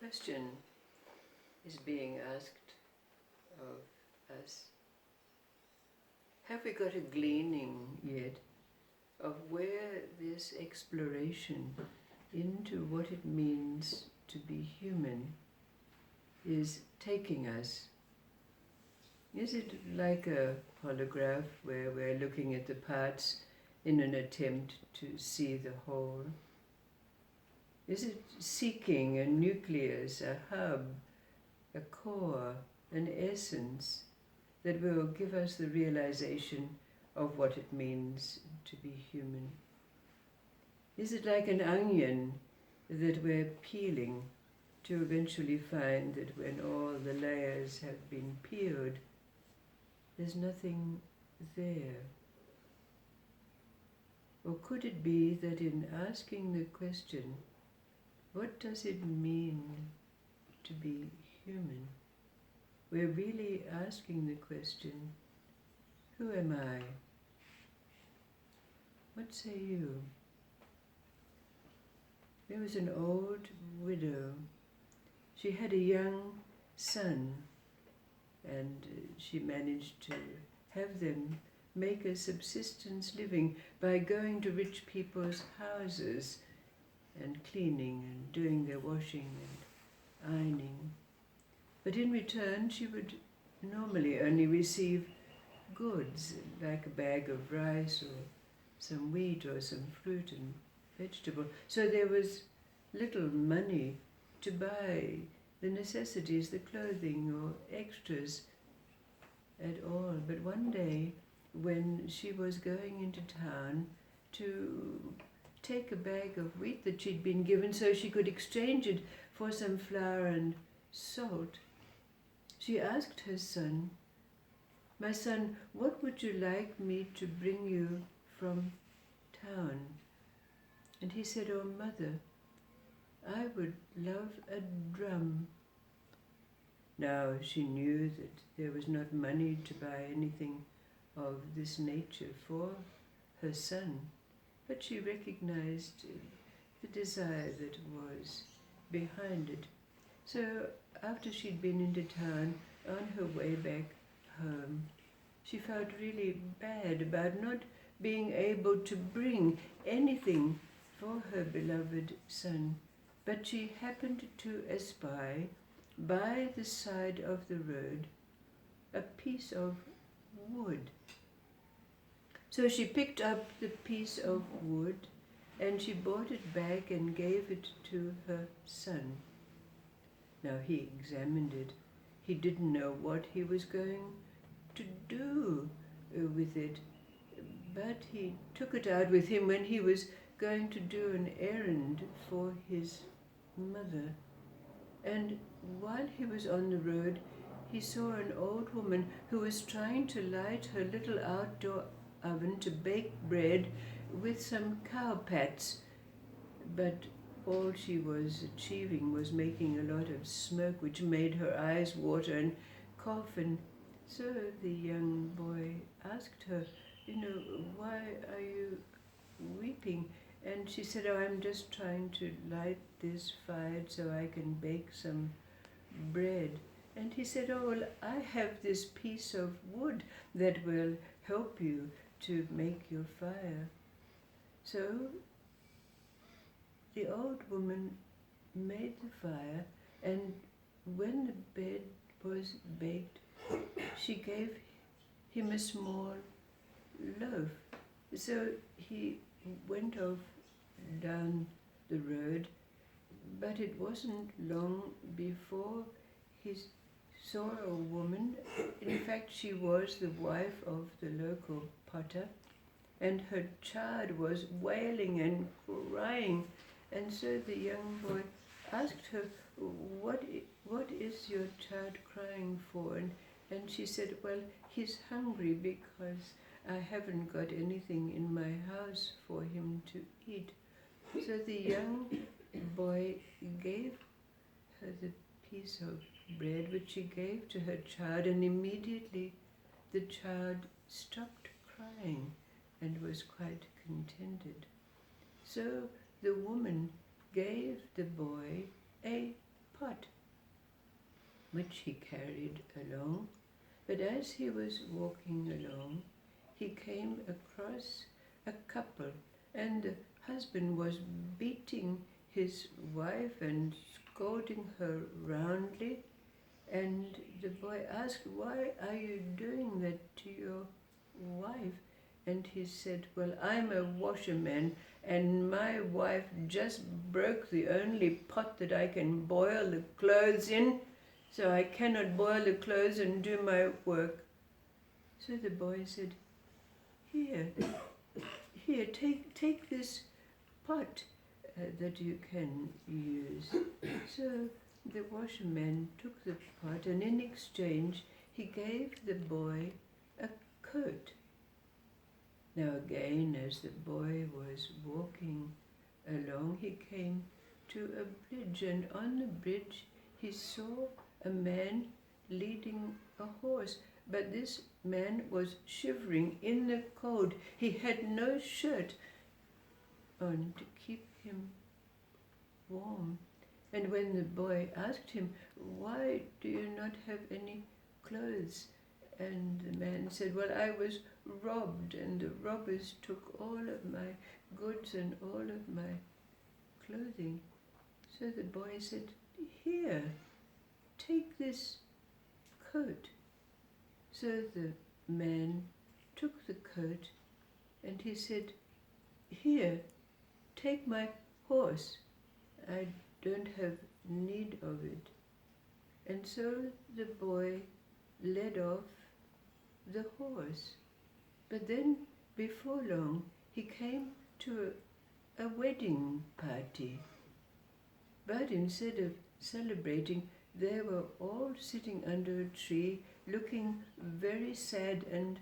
question is being asked of us. Have we got a gleaning yet of where this exploration into what it means to be human is taking us? Is it like a holograph where we're looking at the parts in an attempt to see the whole? Is it seeking a nucleus, a hub, a core, an essence that will give us the realization of what it means to be human? Is it like an onion that we're peeling to eventually find that when all the layers have been peeled, there's nothing there? Or could it be that in asking the question, what does it mean to be human, we're really asking the question, who am I? What say you? There was an old widow. She had a young son, and she managed to have them make a subsistence living by going to rich people's houses and cleaning and doing their washing and ironing. But in return, she would normally only receive goods, like a bag of rice or some wheat or some fruit and vegetable. So there was little money to buy the necessities, the clothing or extras at all. But one day, when she was going into town to take a bag of wheat that she'd been given so she could exchange it for some flour and salt, she asked her son, "My son, what would you like me to bring you from town?" And he said, "Oh, mother, I would love a drum." Now she knew that there was not money to buy anything of this nature for her son, but she recognized the desire that was behind it. So after she'd been into town, on her way back home, she felt really bad about not being able to bring anything for her beloved son. But she happened to espy, by the side of the road, a piece of wood. So she picked up the piece of wood and she brought it back and gave it to her son. Now he examined it. He didn't know what he was going to do with it, but he took it out with him when he was going to do an errand for his mother. And while he was on the road, he saw an old woman who was trying to light her little outdoor oven to bake bread with some cow pats, but all she was achieving was making a lot of smoke, which made her eyes water and cough. And so the young boy asked her, "Why are you weeping?" And she said, "Oh, I'm just trying to light this fire so I can bake some bread." And he said, "Oh, well, I have this piece of wood that will help you to make your fire." So the old woman made the fire, and when the bread was baked, she gave him a small loaf. So he went off down the road, but it wasn't long before he saw a woman. In fact, she was the wife of the local potter, and her child was wailing and crying. And so the young boy asked her, what is your child crying for?" And she said, "Well, he's hungry because I haven't got anything in my house for him to eat." So the young boy gave her the piece of bread which she gave to her child, and immediately the child stopped crying and was quite contented. So the woman gave the boy a pot, which he carried along. But as he was walking along, he came across a couple, and the husband was beating his wife and scolding her roundly. And the boy asked, "Why are you doing that to your wife?" And he said, "Well, I'm a washerman, and my wife just broke the only pot that I can boil the clothes in, so I cannot boil the clothes and do my work." So the boy said, Here, take this pot that you can use." So the washerman took the pot, and in exchange he gave the boy a coat. Now again, as the boy was walking along, he came to a bridge, and on the bridge he saw a man leading a horse. But this man was shivering in the cold. He had no shirt on to keep him warm. And when the boy asked him, "Why do you not have any clothes?" And the man said, "Well, I was robbed, and the robbers took all of my goods and all of my clothing." So the boy said, "Here, take this coat." So the man took the coat, and he said, "Here, take my horse. I don't have need of it." And so the boy led off the horse. But then, before long, he came to a wedding party. But instead of celebrating, they were all sitting under a tree, looking very sad and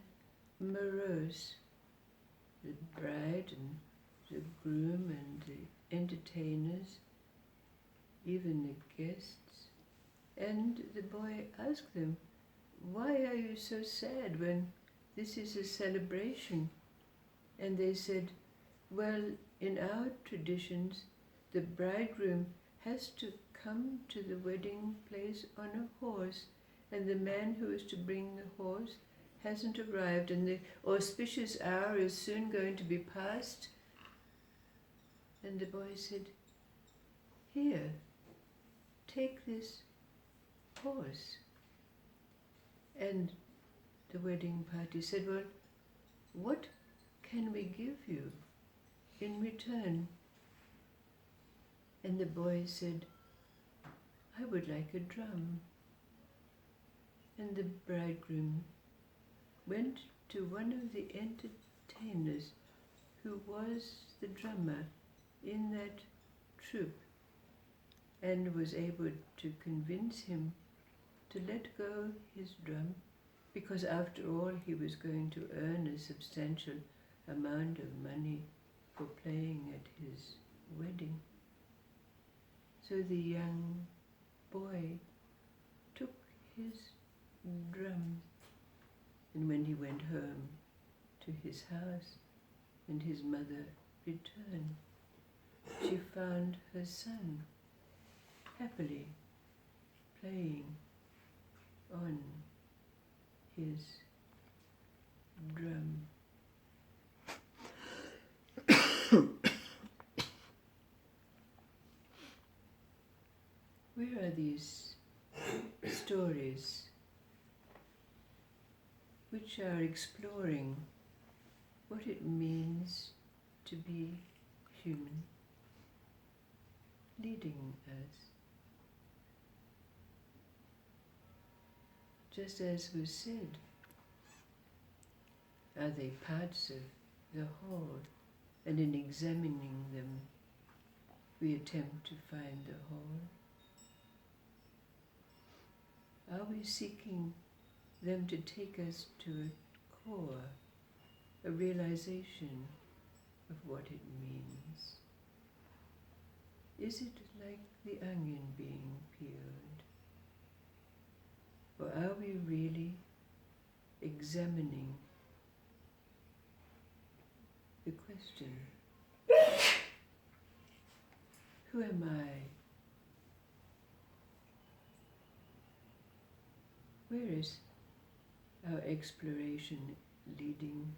morose. The bride and the groom and the entertainers, even the guests. And the boy asked them, "Why are you so sad when this is a celebration?" And they said, "Well, in our traditions, the bridegroom has to come to the wedding place on a horse, and the man who is to bring the horse hasn't arrived, and the auspicious hour is soon going to be past." And the boy said, "Here, take this horse." And the wedding party said, "Well, what can we give you in return?" And the boy said, "I would like a drum." And the bridegroom went to one of the entertainers who was the drummer in that troupe, and was able to convince him to let go his drum, because after all he was going to earn a substantial amount of money for playing at his wedding. So the young boy took his drum, and when he went home to his house and his mother returned, she found her son happily playing on his drum. Where are these stories which are exploring what it means to be human, leading us? Just as was said, are they parts of the whole? And in examining them, we attempt to find the whole. Are we seeking them to take us to a core, a realization of what it means? Is it like the onion being peeled? Or are we really examining the question, who am I Where is our exploration leading?